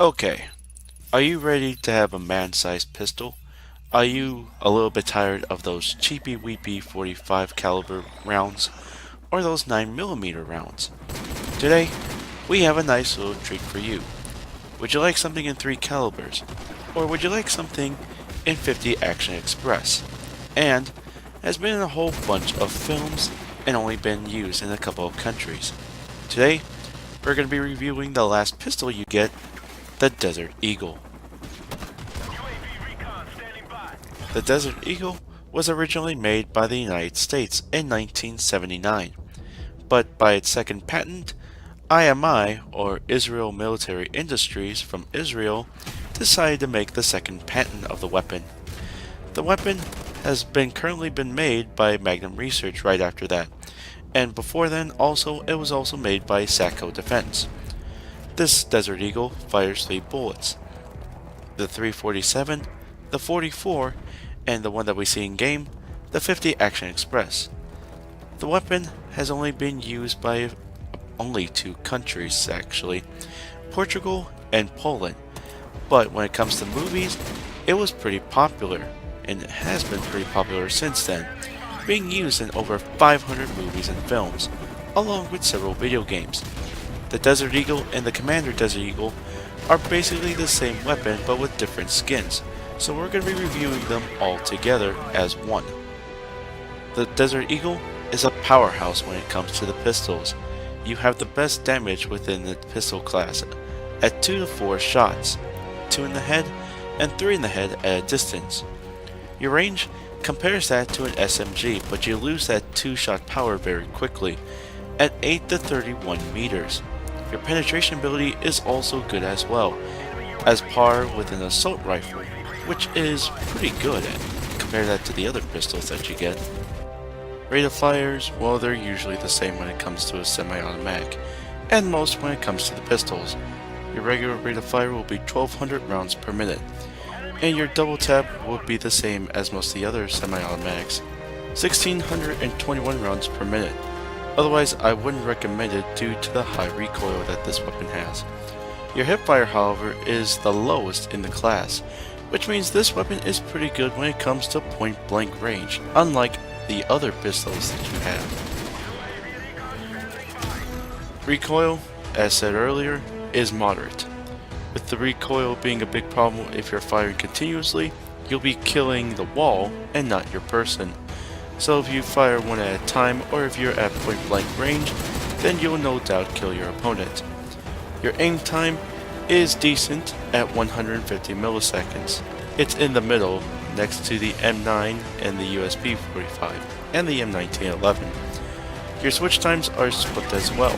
Okay, are you ready to have a man-sized pistol? Are you a little bit tired of those cheapy-weepy 45 caliber rounds or those 9mm rounds? Today, we have a nice little treat for you. Would you like something in 3 calibers? Or would you like something in 50 Action Express? And has been in a whole bunch of films and only been used in a couple of countries. Today, we're going to be reviewing the last pistol you get, the Desert Eagle. The Desert Eagle was originally made by the United States in 1979, but by its second patent, IMI, or Israel Military Industries from Israel, decided to make the second patent of the weapon. The weapon has currently been made by Magnum Research right after that, and before then it was also made by Sacco Defense. This Desert Eagle fires 3 bullets, the 347, the 44, and the one that we see in game, the 50 Action Express. The weapon has only been used by only 2 countries actually, Portugal and Poland, but when it comes to movies, it was pretty popular, and it has been pretty popular since then, being used in over 500 movies and films, along with several video games. The Desert Eagle and the Commander Desert Eagle are basically the same weapon but with different skins, so we're going to be reviewing them all together as one. The Desert Eagle is a powerhouse when it comes to the pistols. You have the best damage within the pistol class at 2 to 4 shots, 2 in the head and 3 in the head at a distance. Your range compares that to an SMG, but you lose that 2-shot power very quickly at 8 to 31 meters. Your penetration ability is also good as well, as par with an assault rifle, which is pretty good compare that to the other pistols that you get. Rate of fires, well, they're usually the same when it comes to a semi-automatic, and most when it comes to the pistols. Your regular rate of fire will be 1200 rounds per minute, and your double tap will be the same as most of the other semi-automatics, 1621 rounds per minute. Otherwise, I wouldn't recommend it due to the high recoil that this weapon has. Your hipfire, however, is the lowest in the class, which means this weapon is pretty good when it comes to point-blank range, unlike the other pistols that you have. Recoil, as said earlier, is moderate. With the recoil being a big problem if you're firing continuously, you'll be killing the wall and not your person. So if you fire one at a time, or if you're at point blank range, then you'll no doubt kill your opponent. Your aim time is decent at 150 milliseconds. It's in the middle, next to the M9 and the USB 45 and the M1911. Your switch times are split as well,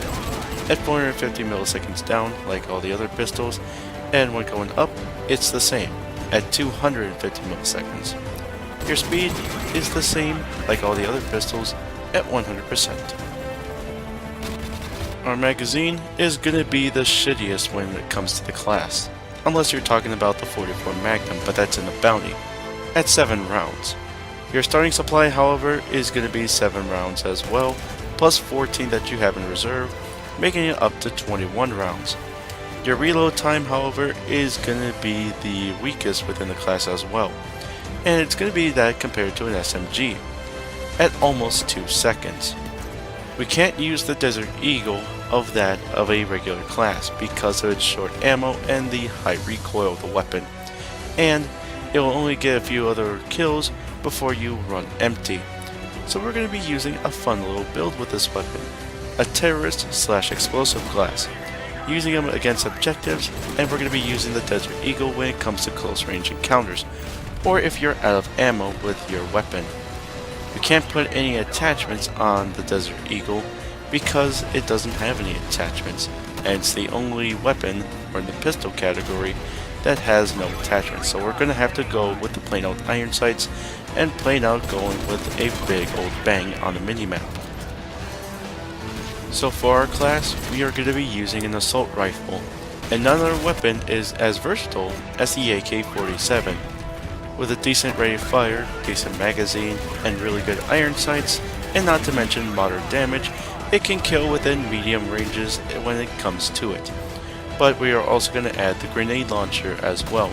at 450 milliseconds down like all the other pistols, and when going up, it's the same, at 250 milliseconds. Your speed is the same like all the other pistols at 100%. Our magazine is gonna be the shittiest when it comes to the class, unless you're talking about the 44 Magnum, but that's in the bounty, at 7 rounds. Your starting supply, however, is gonna be 7 rounds as well, plus 14 that you have in reserve, making it up to 21 rounds. Your reload time, however, is gonna be the weakest within the class as well, and it's gonna be that compared to an SMG, at almost 2 seconds. We can't use the Desert Eagle of a regular class because of its short ammo and the high recoil of the weapon, and it will only get a few other kills before you run empty. So we're going to be using a fun little build with this weapon, a terrorist/explosive class, using them against objectives, and we're going to be using the Desert Eagle when it comes to close range encounters, or if you're out of ammo with your weapon. You can't put any attachments on the Desert Eagle because it doesn't have any attachments, and it's the only weapon, or in the pistol category, that has no attachments. So we're going to have to go with the plain old iron sights and plain out going with a big old bang on the minimap. So for our class, we are going to be using an assault rifle, and none other weapon is as versatile as the AK-47. With a decent rate of fire, decent magazine, and really good iron sights, and not to mention moderate damage, it can kill within medium ranges when it comes to it. but we are also going to add the grenade launcher as well.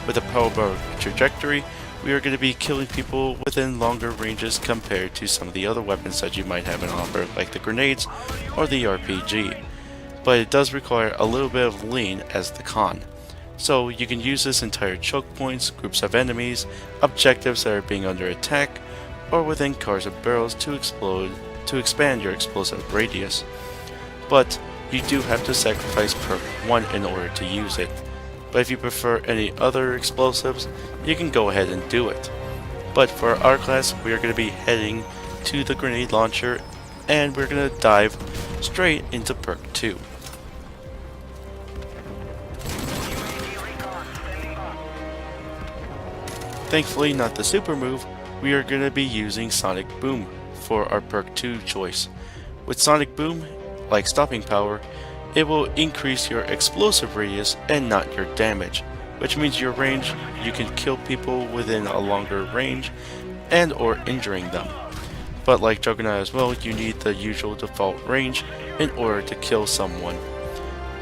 With a power bar trajectory, we are going to be killing people within longer ranges compared to some of the other weapons that you might have in offer, like the grenades or the RPG. But it does require a little bit of lean as the con. So you can use this entire choke points, groups of enemies, objectives that are being under attack, or within cars and barrels to expand your explosive radius. But you do have to sacrifice perk 1 in order to use it. But if you prefer any other explosives, you can go ahead and do it. But for our class, we are going to be heading to the grenade launcher, and we're going to dive straight into perk 2. Thankfully not the super move, we are going to be using Sonic Boom for our perk 2 choice. With Sonic Boom, like stopping power, it will increase your explosive radius and not your damage, which means your range, you can kill people within a longer range and or injuring them. But like Juggernaut as well, you need the usual default range in order to kill someone.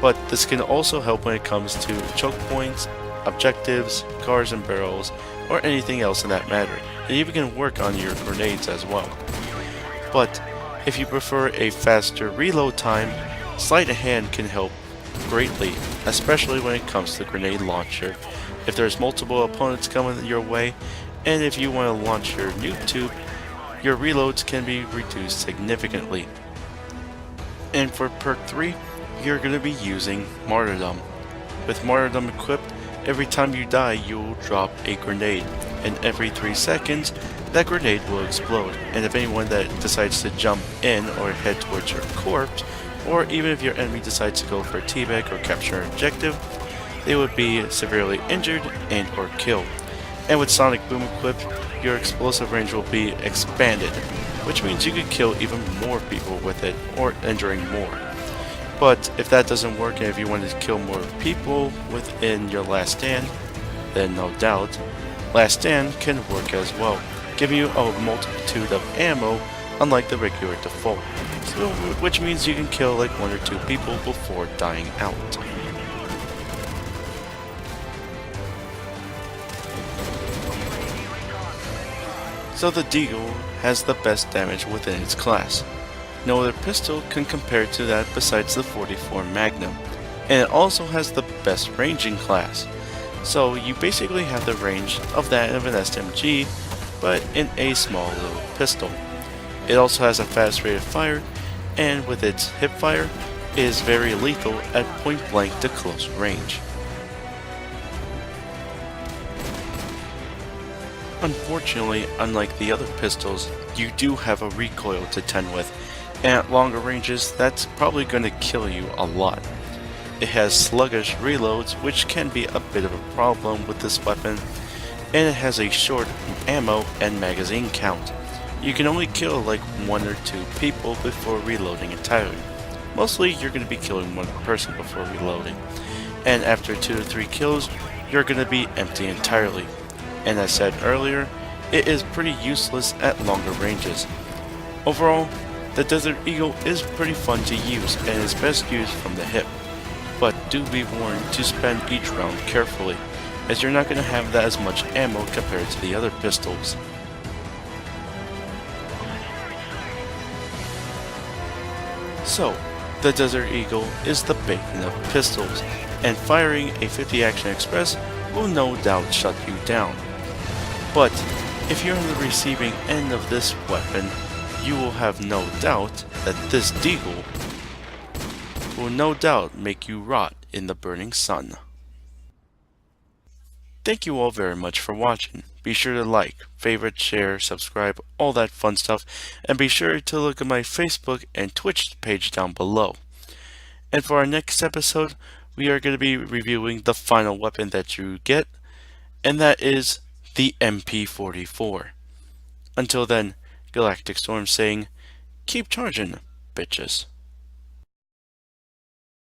But this can also help when it comes to choke points, objectives, cars and barrels, or anything else in that matter. It even can work on your grenades as well. But if you prefer a faster reload time, sleight of hand can help greatly, especially when it comes to the grenade launcher. If there's multiple opponents coming your way, and if you want to launch your noob tube, your reloads can be reduced significantly. And for perk 3, you're going to be using Martyrdom. With Martyrdom equipped, every time you die you will drop a grenade, and every 3 seconds that grenade will explode. And if anyone that decides to jump in or head towards your corpse, or even if your enemy decides to go for a teabag or capture an objective, they would be severely injured and or killed. And with Sonic Boom equipped, your explosive range will be expanded, which means you could kill even more people with it, or injuring more. But if that doesn't work, and if you want to kill more people within your last stand, then no doubt, last stand can work as well, giving you a multitude of ammo unlike the regular default, so, which means you can kill like 1 or 2 people before dying out. So the Deagle has the best damage within its class. No other pistol can compare to that besides the 44 Magnum, and it also has the best ranging class. So you basically have the range of that of an SMG, but in a small little pistol. It also has a fast rate of fire, and with its hip fire, it is very lethal at point blank to close range. Unfortunately, unlike the other pistols, you do have a recoil to tend with, and at longer ranges, that's probably going to kill you a lot. It has sluggish reloads, which can be a bit of a problem with this weapon, and it has a short ammo and magazine count. You can only kill like 1 or 2 people before reloading entirely. Mostly you're going to be killing 1 person before reloading, and after 2 to 3 kills, you're going to be empty entirely. And as said earlier, it is pretty useless at longer ranges. Overall, the Desert Eagle is pretty fun to use and is best used from the hip, but do be warned to spend each round carefully, as you're not going to have that as much ammo compared to the other pistols. So, the Desert Eagle is the bacon of pistols, and firing a 50 Action Express will no doubt shut you down. But if you're on the receiving end of this weapon, you will have no doubt that this Deagle will no doubt make you rot in the burning sun. Thank you all very much for watching. Be sure to like, favorite, share, subscribe, all that fun stuff, and be sure to look at my Facebook and Twitch page down below. And for our next episode, we are going to be reviewing the final weapon that you get, and that is the MP44. Until then, GalacticStorm saying, keep charging, bitches.